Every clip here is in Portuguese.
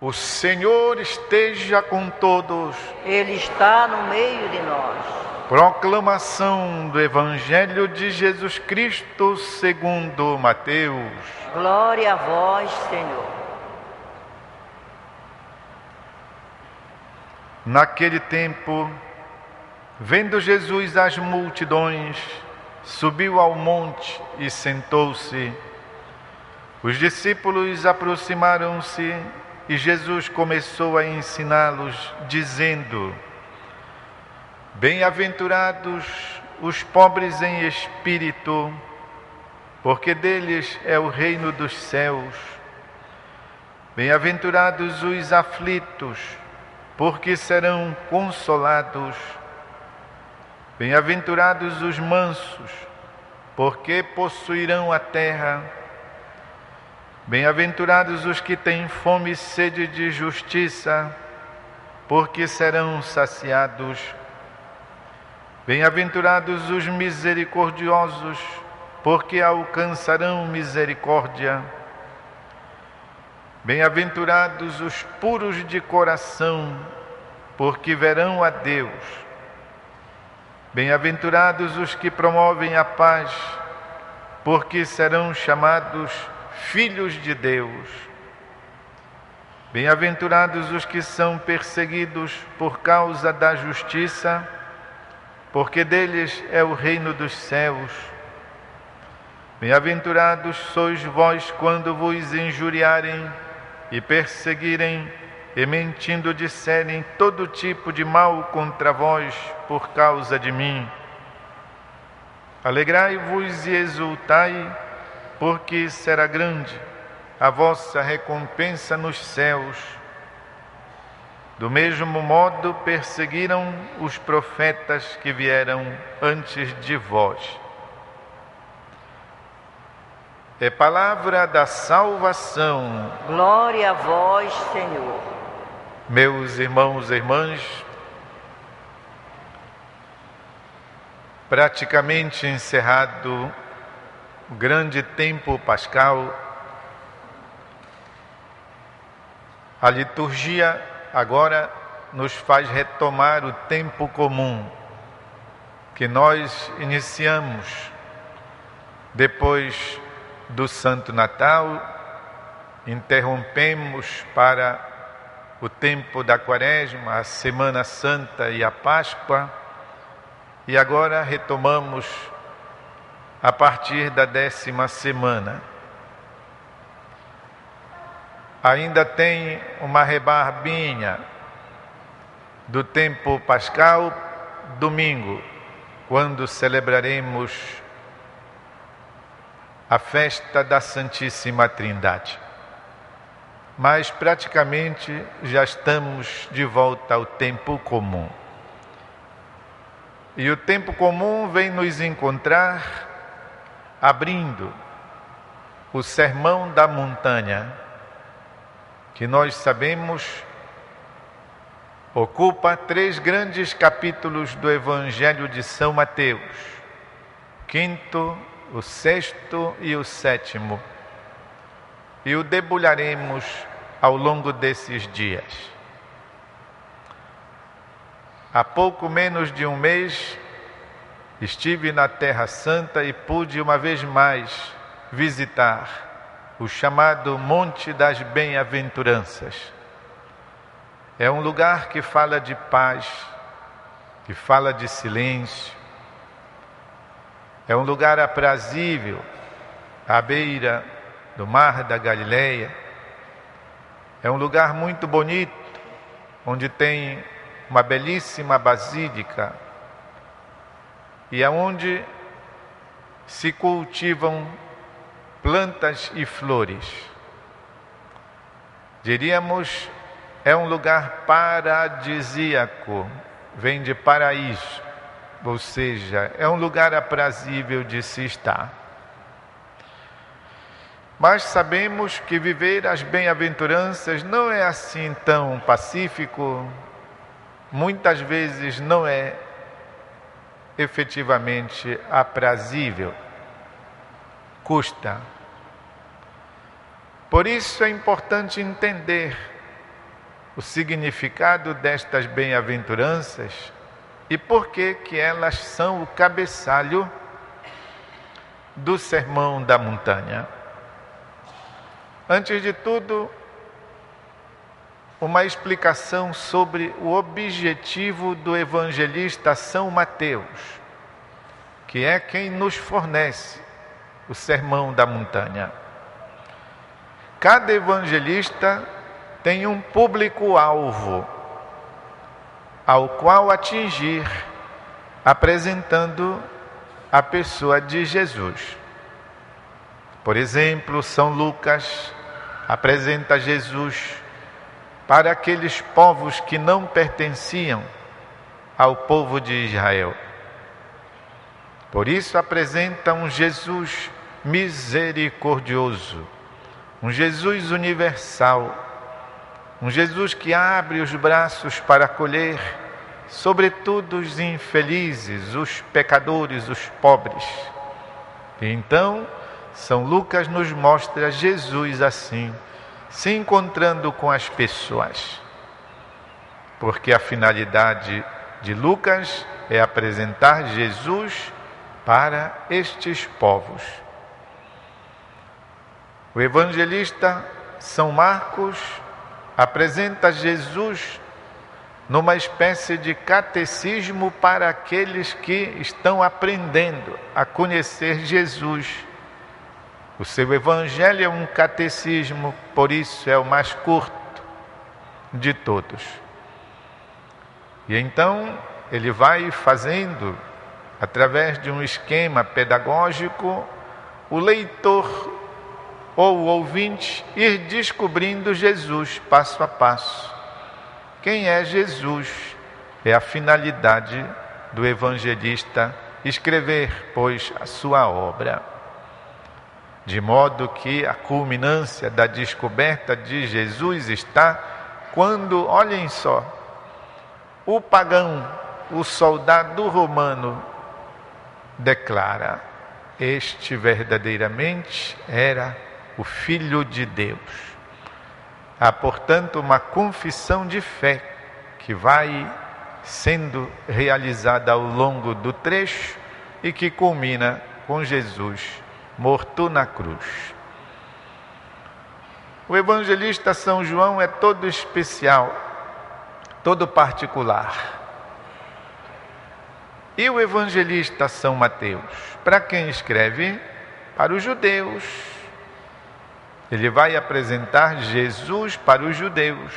O Senhor esteja com todos. Ele está no meio de nós. Proclamação do Evangelho de Jesus Cristo segundo Mateus. Glória a vós, Senhor. Naquele tempo, vendo Jesus as multidões, subiu ao monte e sentou-se. Os discípulos aproximaram-se e Jesus começou a ensiná-los, dizendo: Bem-aventurados os pobres em espírito, porque deles é o reino dos céus. Bem-aventurados os aflitos, porque serão consolados. Bem-aventurados os mansos, porque possuirão a terra. Bem-aventurados os que têm fome e sede de justiça, porque serão saciados. Bem-aventurados os misericordiosos, porque alcançarão misericórdia. Bem-aventurados os puros de coração, porque verão a Deus. Bem-aventurados os que promovem a paz, porque serão chamados filhos de Deus. Bem-aventurados os que são perseguidos por causa da justiça, porque deles é o reino dos céus. Bem-aventurados sois vós quando vos injuriarem e perseguirem e mentindo disserem todo tipo de mal contra vós por causa de mim. Alegrai-vos e exultai, porque será grande a vossa recompensa nos céus. Do mesmo modo perseguiram os profetas que vieram antes de vós. É palavra da salvação. Glória a vós, Senhor. Meus irmãos e irmãs, praticamente encerrado o grande tempo pascal, a liturgia agora nos faz retomar o tempo comum que nós iniciamos depois do Santo Natal, interrompemos para o tempo da Quaresma, a Semana Santa e a Páscoa, e agora retomamos a partir da 10ª semana. Ainda tem uma rebarbinha do tempo pascal, domingo, quando celebraremos a festa da Santíssima Trindade. Mas praticamente já estamos de volta ao tempo comum. E o tempo comum vem nos encontrar abrindo o Sermão da Montanha, que nós sabemos ocupa 3 grandes capítulos do Evangelho de São Mateus, o 5º, o 6º e o 7º, e o debulharemos ao longo desses dias. Há pouco menos de um mês estive na Terra Santa e pude uma vez mais visitar o chamado Monte das Bem-aventuranças. É um lugar que fala de paz, que fala de silêncio. É um lugar aprazível, à beira do mar da Galileia. É um lugar muito bonito, onde tem uma belíssima basílica e aonde se cultivam plantas e flores. Diríamos, é um lugar paradisíaco, vem de paraíso, ou seja, é um lugar aprazível de se estar. Mas sabemos que viver as bem-aventuranças não é assim tão pacífico, muitas vezes não é efetivamente aprazível, custa. Por isso é importante entender o significado destas bem-aventuranças e por que elas são o cabeçalho do Sermão da Montanha. Antes de tudo, uma explicação sobre o objetivo do evangelista São Mateus, que é quem nos fornece o Sermão da Montanha. Cada evangelista tem um público-alvo ao qual atingir, apresentando a pessoa de Jesus. Por exemplo, São Lucas apresenta Jesus para aqueles povos que não pertenciam ao povo de Israel. Por isso apresenta um Jesus misericordioso, um Jesus universal, um Jesus que abre os braços para acolher, sobretudo os infelizes, os pecadores, os pobres. E então, São Lucas nos mostra Jesus assim, se encontrando com as pessoas. Porque a finalidade de Lucas é apresentar Jesus para estes povos. O evangelista São Marcos apresenta Jesus numa espécie de catecismo para aqueles que estão aprendendo a conhecer Jesus. O seu evangelho é um catecismo, por isso é o mais curto de todos. E então ele vai fazendo, através de um esquema pedagógico, o leitor ou o ouvinte ir descobrindo Jesus passo a passo. Quem é Jesus? É a finalidade do evangelista escrever, pois, a sua obra. De modo que a culminância da descoberta de Jesus está quando, olhem só, o pagão, o soldado romano, declara: este verdadeiramente era o Filho de Deus. Há, portanto, uma confissão de fé que vai sendo realizada ao longo do trecho e que culmina com Jesus morto na cruz. O evangelista São João é todo especial, todo particular. E o evangelista São Mateus, para quem escreve? Para os judeus. Ele vai apresentar Jesus para os judeus.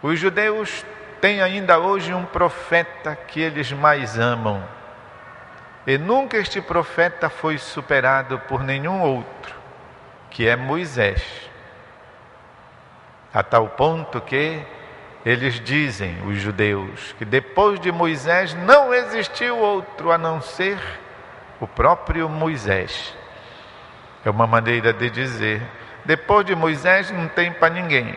Os judeus têm ainda hoje um profeta que eles mais amam. E nunca este profeta foi superado por nenhum outro, que é Moisés. A tal ponto que eles dizem, os judeus, que depois de Moisés não existiu outro a não ser o próprio Moisés. É uma maneira de dizer, depois de Moisés não tem para ninguém.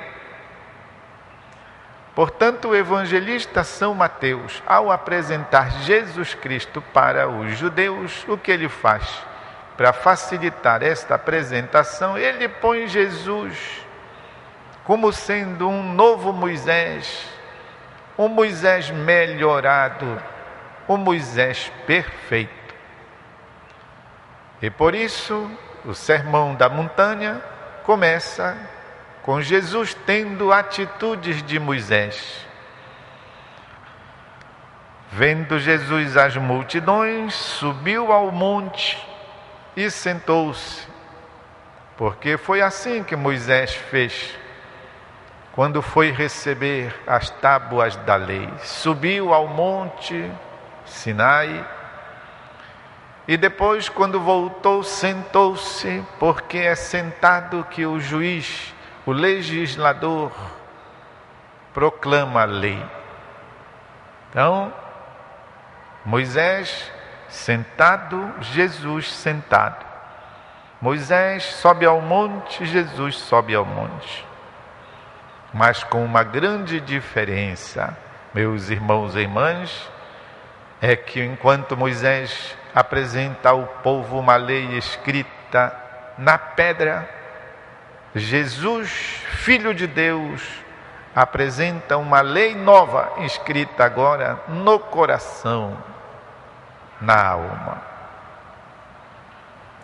Portanto, o evangelista São Mateus, ao apresentar Jesus Cristo para os judeus, o que ele faz? Para facilitar esta apresentação, ele põe Jesus como sendo um novo Moisés, um Moisés melhorado, um Moisés perfeito. E por isso, o Sermão da Montanha começa com Jesus tendo atitudes de Moisés. Vendo Jesus as multidões, subiu ao monte e sentou-se, porque foi assim que Moisés fez quando foi receber as tábuas da lei. Subiu ao monte Sinai e depois, quando voltou, sentou-se, porque é sentado que o juiz, o legislador, proclama a lei. Então, Moisés sentado, Jesus sentado. Moisés sobe ao monte, Jesus sobe ao monte. Mas com uma grande diferença, meus irmãos e irmãs, é que enquanto Moisés apresenta ao povo uma lei escrita na pedra, Jesus, Filho de Deus, apresenta uma lei nova, escrita agora no coração, na alma.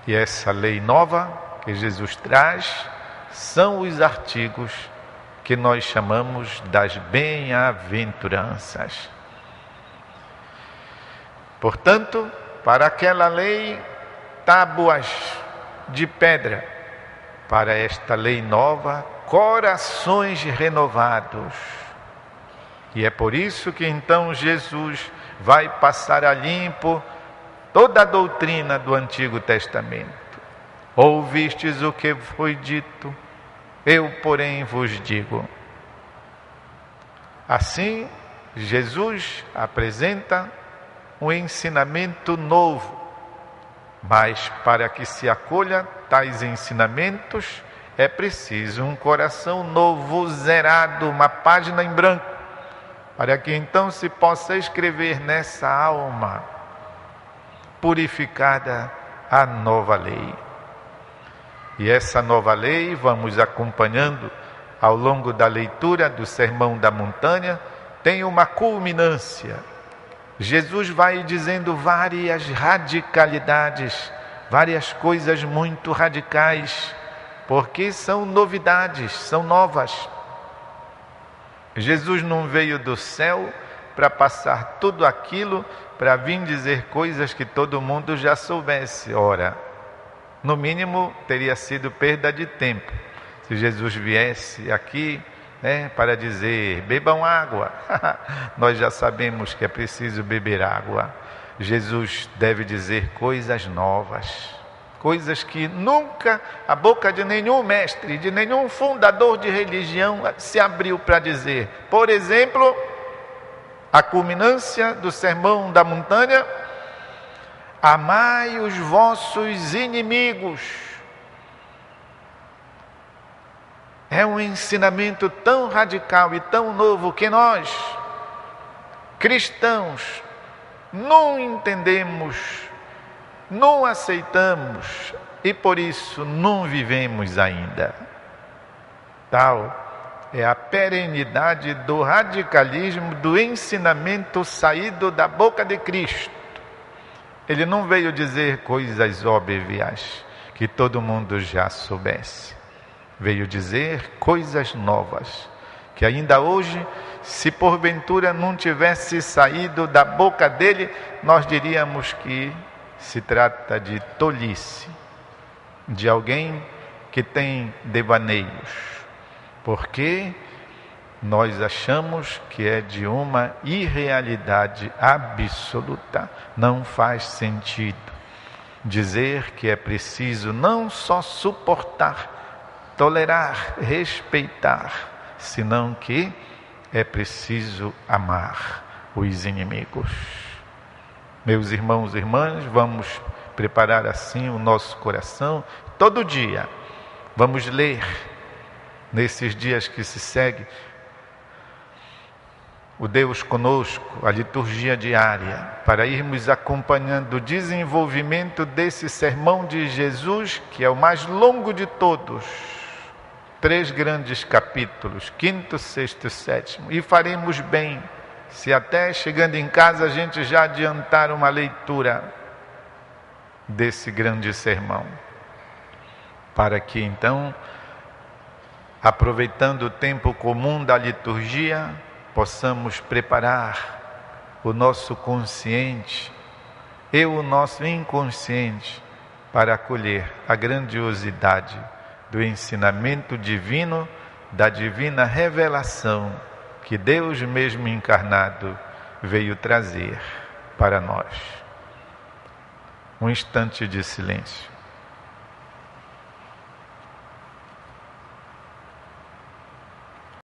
E essa lei nova que Jesus traz são os artigos que nós chamamos das bem-aventuranças. Portanto, para aquela lei, tábuas de pedra; para esta lei nova, corações renovados. E é por isso que então Jesus vai passar a limpo toda a doutrina do Antigo Testamento. Ouvistes o que foi dito, eu, porém, vos digo. Assim, Jesus apresenta um ensinamento novo, mas para que se acolha tais ensinamentos, é preciso um coração novo, zerado, uma página em branco, para que então se possa escrever nessa alma purificada a nova lei. E essa nova lei vamos acompanhando ao longo da leitura do Sermão da Montanha, tem uma culminância. Jesus vai dizendo várias radicalidades, várias coisas muito radicais, porque são novidades, são novas. Jesus não veio do céu para passar tudo aquilo, para vir dizer coisas que todo mundo já soubesse. Ora, no mínimo teria sido perda de tempo se Jesus viesse aqui, para dizer, bebam água. Nós já sabemos que é preciso beber água. Jesus deve dizer coisas novas, coisas que nunca a boca de nenhum mestre, de nenhum fundador de religião se abriu para dizer. Por exemplo, a culminância do Sermão da Montanha: amai os vossos inimigos. É um ensinamento tão radical e tão novo que nós, cristãos, não entendemos, não aceitamos e por isso não vivemos ainda. Tal é a perenidade do radicalismo, do ensinamento saído da boca de Cristo. Ele não veio dizer coisas óbvias que todo mundo já soubesse. Veio dizer coisas novas, que ainda hoje, se porventura não tivesse saído da boca dele, nós diríamos que se trata de tolice, de alguém que tem devaneios, porque nós achamos que é de uma irrealidade absoluta. Não faz sentido dizer que é preciso não só suportar, tolerar, respeitar, senão que é preciso amar os inimigos. Meus irmãos e irmãs, vamos preparar assim o nosso coração. Todo dia vamos ler, nesses dias que se seguem, o Deus Conosco, a liturgia diária, para irmos acompanhando o desenvolvimento desse sermão de Jesus, que é o mais longo de todos. 3 grandes capítulos, 5º, 6º e 7º, e faremos bem se até chegando em casa a gente já adiantar uma leitura desse grande sermão, para que então, aproveitando o tempo comum da liturgia, possamos preparar o nosso consciente e o nosso inconsciente para acolher a grandiosidade do ensinamento divino, da divina revelação que Deus mesmo encarnado veio trazer para nós. Um instante de silêncio.